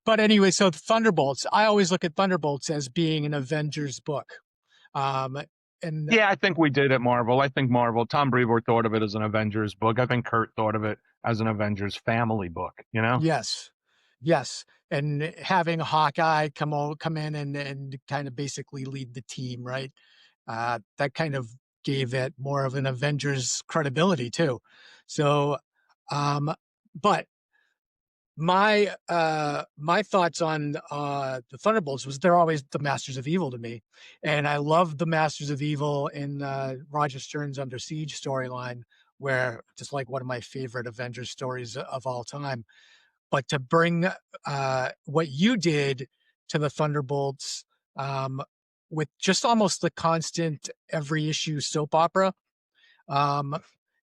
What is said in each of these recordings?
But anyway, so Thunderbolts, I always look at Thunderbolts as being an Avengers book. Um, and Yeah, I think we did at Marvel. I think Marvel, Tom Brevoort thought of it as an Avengers book. I think Kurt thought of it as an Avengers family book, you know? yes, yes. And having Hawkeye come in and kind of basically lead the team, right? That kind of gave it more of an Avengers credibility too. So, um, but my thoughts on the Thunderbolts was they're always the Masters of Evil to me, and I love the Masters of Evil in Roger Stern's Under Siege storyline, where just like one of my favorite Avengers stories of all time. But to bring what you did to the Thunderbolts, um, with just almost the constant every issue soap opera, um,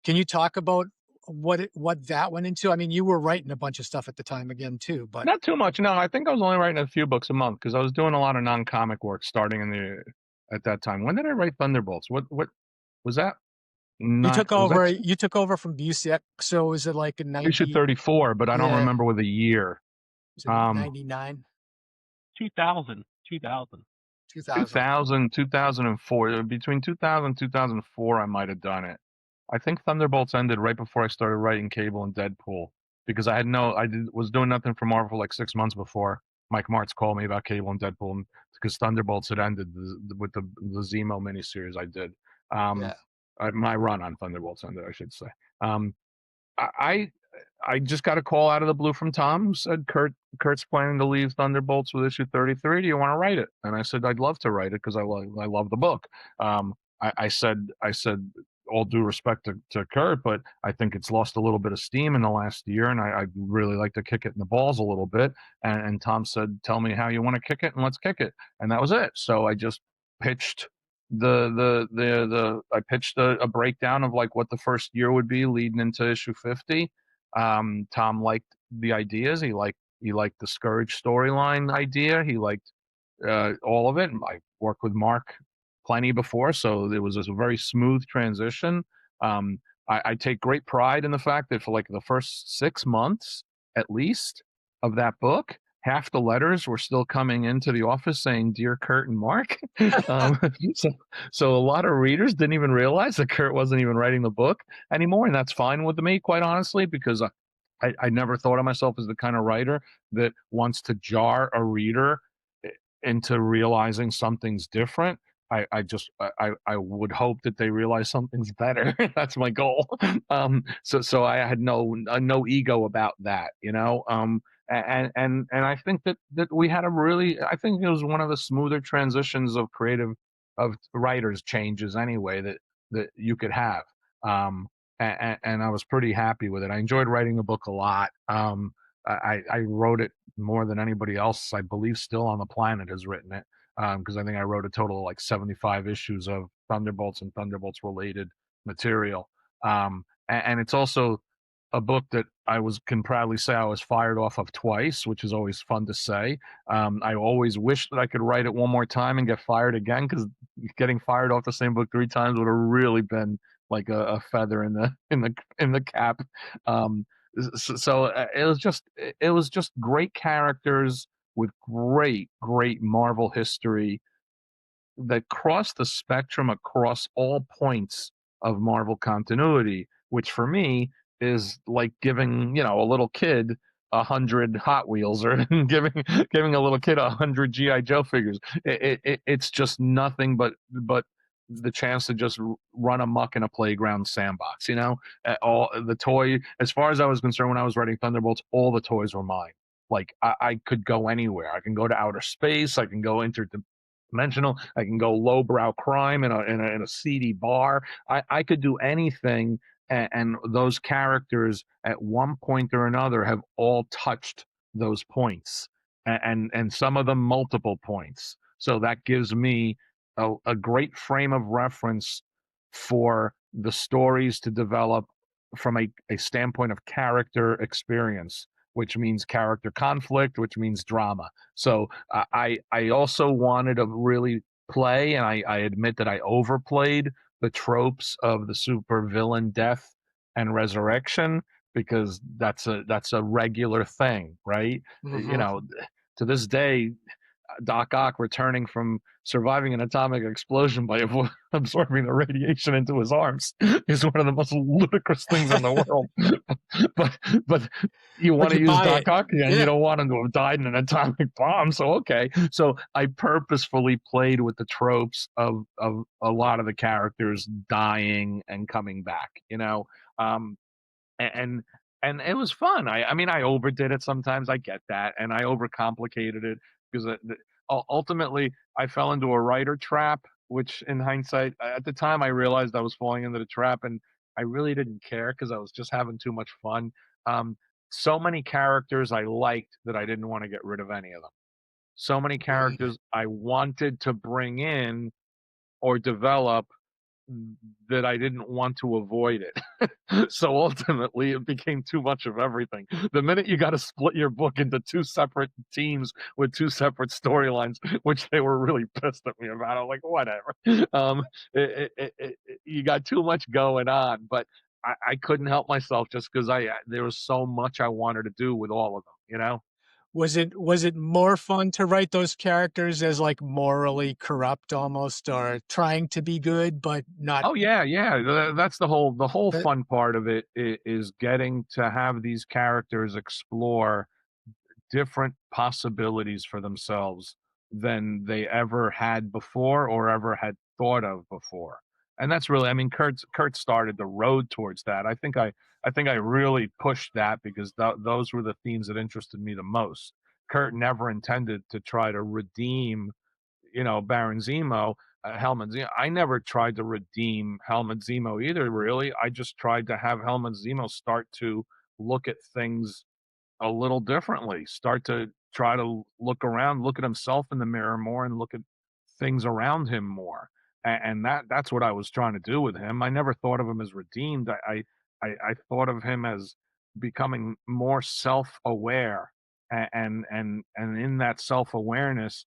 can you talk about what that went into? I mean, you were writing a bunch of stuff at the time again too, but Not too much. No, I think I was only writing a few books a month because I was doing a lot of non-comic work starting in the at that time. When did I write Thunderbolts? What was that? Not was that you took over from Busiek. So is it like a issue 90? 34, but I don't Yeah, remember with a year. is it Um 99, 2000, 2000. 2000? 2000, 2004, between 2000 and 2004, I might have done it. I think Thunderbolts ended right before I started writing Cable and Deadpool because was doing nothing for Marvel for like 6 months before Mike Martz called me about Cable and Deadpool because Thunderbolts had ended with the Zemo miniseries I did. Um, Yeah. my run on Thunderbolts ended, I should say. Um, I I just got a call out of the blue from Tom who said Kurt's planning to leave Thunderbolts with issue 33. Do you want to write it? And I said I'd love to write it because I love the book. I said all due respect to Kurt, but I think it's lost a little bit of steam in the last year, and I'd really like to kick it in the balls a little bit. And Tom said, "Tell me how you want to kick it, and let's kick it." And that was it. So I just pitched I pitched a breakdown of like what the first year would be leading into issue 50. Tom liked the ideas. He liked the Scourge storyline idea. He liked all of it. I worked with Mark plenty before, so it was a very smooth transition. I take great pride in the fact that for like the first 6 months, at least, of that book, half the letters were still coming into the office saying "Dear Kurt and Mark." um, so, so a lot of readers didn't even realize that Kurt wasn't even writing the book anymore, and that's fine with me, quite honestly, because I never thought of myself as the kind of writer that wants to jar a reader into realizing something's different. I would hope that they realize something's better. That's my goal. So I had no ego about that, you know. And I think that we had a really, I think it was one of the smoother transitions of creative of writers changes anyway that you could have. And I was pretty happy with it. I enjoyed writing the book a lot. I wrote it more than anybody else, I believe, still on the planet has written it. Because I think I wrote a total of like 75 issues of Thunderbolts and Thunderbolts related material. And it's also a book that can proudly say I was fired off of twice, which is always fun to say. I always wish that I could write it one more time and get fired again, because getting fired off the same book 3 times would have really been like a feather in the cap. So it was just great characters with great Marvel history that crossed the spectrum across all points of Marvel continuity, which for me is like giving a little kid 100 Hot Wheels, or giving a little kid 100 GI Joe figures. It's just nothing but the chance to just run amok in a playground sandbox. All the toy, as far as I was concerned when I was writing Thunderbolts, all the toys were mine. Like I could go anywhere. I can go to outer space. I can go interdimensional. I can go lowbrow crime in a seedy bar. I could do anything, and those characters at one point or another have all touched those points, and some of them multiple points. So that gives me a great frame of reference for the stories to develop from a standpoint of character experience, which means character conflict, which means drama. So I also wanted to really play, and I admit that I overplayed the tropes of the super villain death and resurrection, because that's a regular thing, right? You Hmm. know, to this day, Doc Ock returning from surviving an atomic explosion by absorbing the radiation into his arms is one of the most ludicrous things in the world. but but you But want to you use buy Doc it. Ock and you Yeah. don't want him to have died in an atomic bomb. So okay, so I purposefully played with the tropes of a lot of the characters dying and coming back. Um, and and it was fun. I mean, I overdid it sometimes. I get that, and I overcomplicated it because ultimately I fell into a writer trap. Which, in hindsight, at the time, I realized I was falling into the trap, and I really didn't care because I was just having too much fun. Um, so many characters I liked that I didn't want to get rid of any of them. So many Mm. characters I wanted to bring in or develop that I didn't want to avoid it. So ultimately, it became too much of everything. The minute you got to split your book into two separate teams with two separate storylines, which they were really pissed at me about, I'm like, whatever. Um, you got too much going on, but I couldn't help myself just because there was so much I wanted to do with all of them. Was it more fun to write those characters as like morally corrupt almost, or trying to be good but not? Oh yeah, yeah. That's the whole That, fun part of it is getting to have these characters explore different possibilities for themselves than they ever had before or ever had thought of before. And that's really, I mean, Kurt started the road towards that. I think I really pushed that because those were the themes that interested me the most. Kurt never intended to try to redeem, Baron Zemo, Helmut Zemo. I never tried to redeem Helmut Zemo either, really. I just tried to have Helmut Zemo start to look at things a little differently, start to try to look around, look at himself in the mirror more, and look at things around him more. And that's what I was trying to do with him. I never thought of him as redeemed. I thought of him as becoming more self-aware, and in that self-awareness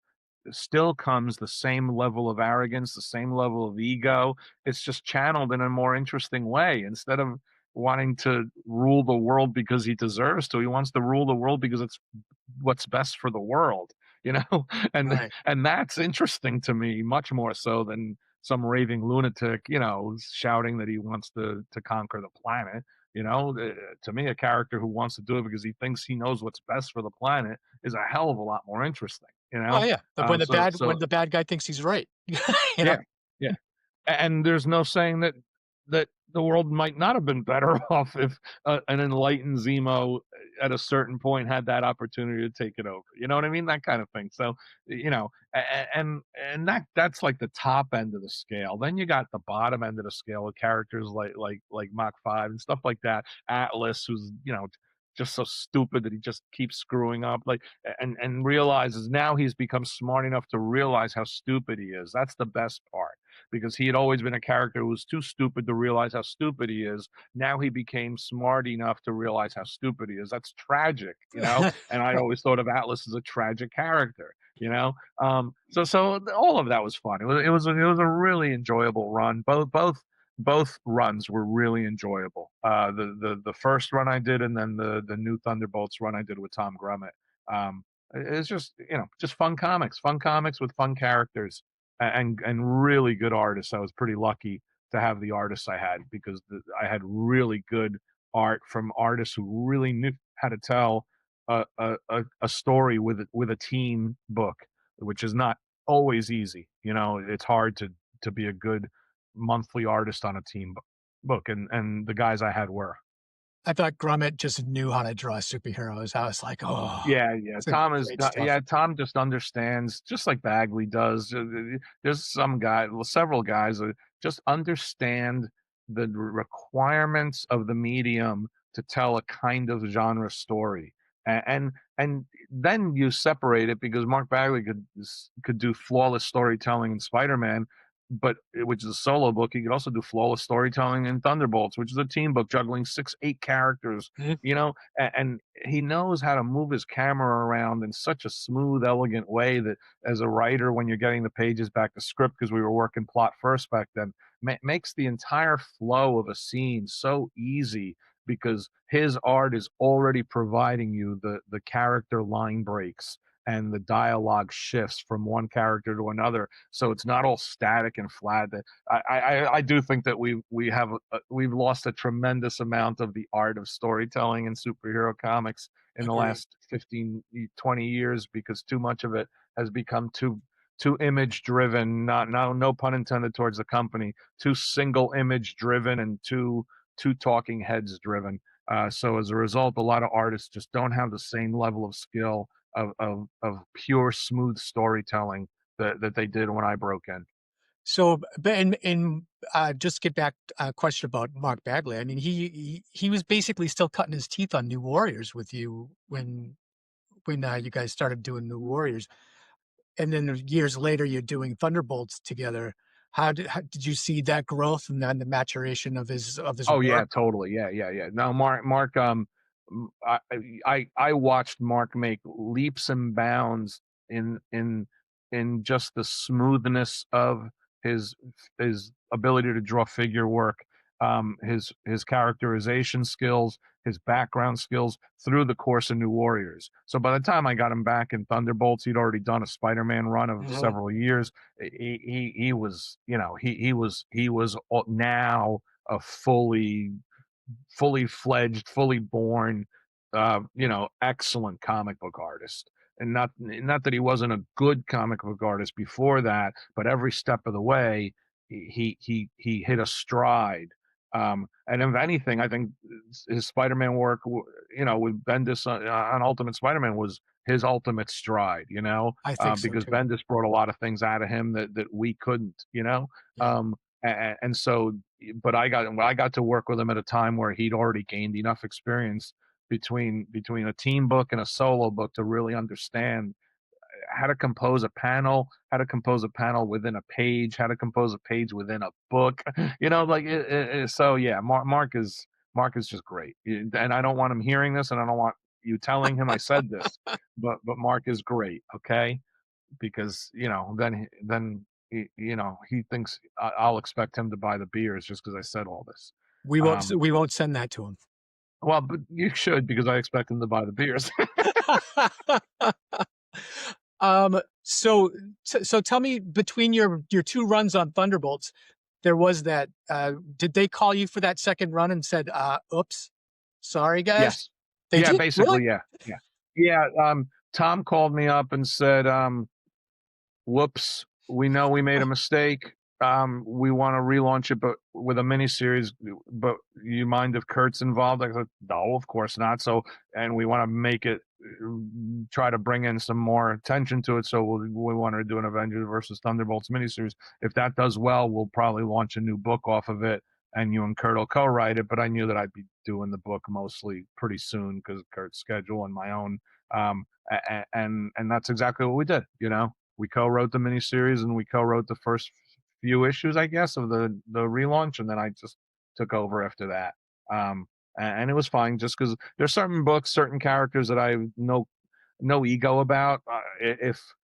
still comes the same level of arrogance, the same level of ego. It's just channeled in a more interesting way. Instead of wanting to rule the world because he deserves to, he wants to rule the world because it's what's best for the world, you know? And right. and that's interesting to me much more so than some raving lunatic, shouting that he wants to conquer the planet. To me, a character who wants to do it because he thinks he knows what's best for the planet is a hell of a lot more interesting. Oh yeah. When the So bad so when the bad guy thinks he's right. You know? yeah, yeah. And there's no saying that the world might not have been better off if an enlightened Zemo at a certain point had that opportunity to take it over. You know what I mean? That kind of thing. So, and that's like the top end of the scale. Then you got the bottom end of the scale with characters like Mach 5 and stuff like that. Atlas, who's just so stupid that he just keeps screwing up, like, and realizes now he's become smart enough to realize how stupid he is. That's the best part, because he had always been a character who was too stupid to realize how stupid he is. Now he became smart enough to realize how stupid he is. That's tragic. And I always thought of Atlas as a tragic character. So all of that was fun. It was a really enjoyable run. Both runs were really enjoyable. The first run I did, and then the new Thunderbolts run I did with Tom Grummett. It's just fun comics with fun characters, and really good artists. I was pretty lucky to have the artists I had, because I had really good art from artists who really knew how to tell a story with a team book, which is not always easy. It's hard to be a good monthly artist on a team book, and the guys I had were. I thought Grummett just knew how to draw superheroes. I was like, "Oh, Yeah, yeah. it's great stuff." Tom just understands, just like Bagley does. There's several guys that just understand the requirements of the medium to tell a kind of genre story. And then you separate it, because Mark Bagley could do flawless storytelling in Spider-Man, but which is a solo book. He could also do flawless storytelling in Thunderbolts, which is a team book juggling 8 characters, Mhm. and he knows how to move his camera around in such a smooth, elegant way that, as a writer, when you're getting the pages back to script, because we were working plot first back then, makes the entire flow of a scene so easy because his art is already providing you the character line breaks and the dialogue shifts from one character to another, so it's not all static and flat. I do think that we've lost a tremendous amount of the art of storytelling in superhero comics in the Agreed. last 15, 20 years, because too much of it has become too image driven, not no pun intended towards the company, too single image driven and too talking heads driven. So as a result, a lot of artists just don't have the same level of skill of pure smooth storytelling that they did when I broke in. So, but just get back question about Mark Bagley. I mean, he was basically still cutting his teeth on New Warriors with you when you guys started doing New Warriors, and then years later you're doing Thunderbolts together. How did you see that growth and then the maturation of his Oh yeah, work? totally. Yeah. No, Mark. I watched Mark make leaps and bounds in in in just the smoothness of his his ability to draw figure work, his characterization skills, his background skills through the course of New Warriors. So by the time I got him back in Thunderbolts, he'd already done a Spider-Man run of Mhm. several years. He was, he was now a fully fledged, fully born, excellent comic book artist. And not that he wasn't a good comic book artist before that, but every step of the way, he hit a stride. And if anything, I think his Spider-Man work, with Bendis on Ultimate Spider-Man was his ultimate stride. I think so Because too. Bendis brought a lot of things out of him that we couldn't. Yeah. Um, and so, but I got to work with him at a time where he'd already gained enough experience between a team book and a solo book to really understand how to compose a panel, how to compose a panel within a page, how to compose a page within a book. So yeah, Mark is just great, and I don't want him hearing this, and I don't want you telling him I said this, but Mark is great. Okay, because then he thinks I'll expect him to buy the beers just because I said all this. Um, We won't send that to him. well, but you should, because I expect him to buy the beers. So tell me, between your two runs on Thunderbolts, there was that. Did they call you for that second run and said, "Oops, sorry guys"? Yes. They Yeah, did, really? basically, yeah. Yeah. Yeah, Tom called me up and said, whoops, we know we made a mistake. We want to relaunch it, but with a miniseries. But you mind if Kurt's involved? I said, no, of course not. So, and we want to make it, try to bring in some more attention to it. So we want to do an Avengers versus Thunderbolts miniseries. If that does well, we'll probably launch a new book off of it, and you and Kurt will co-write it. But I knew that I'd be doing the book mostly pretty soon because Kurt's schedule and my own. And that's exactly what we did. We co-wrote the miniseries and we co-wrote the first few issues, I guess, of the relaunch, and then I just took over after that. And it was fine, just because there's certain books, certain characters that I have no ego about. If